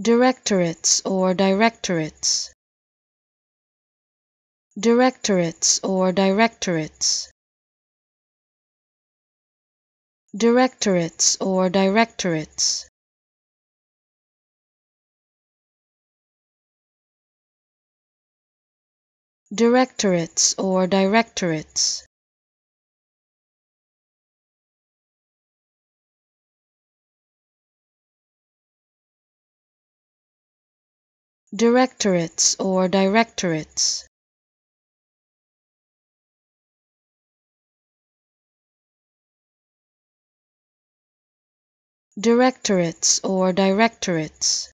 Directorates or directorates. Directorates or directorates. Directorates or directorates. Directorates or directorates. Directorates or directorates. Directorates or directorates.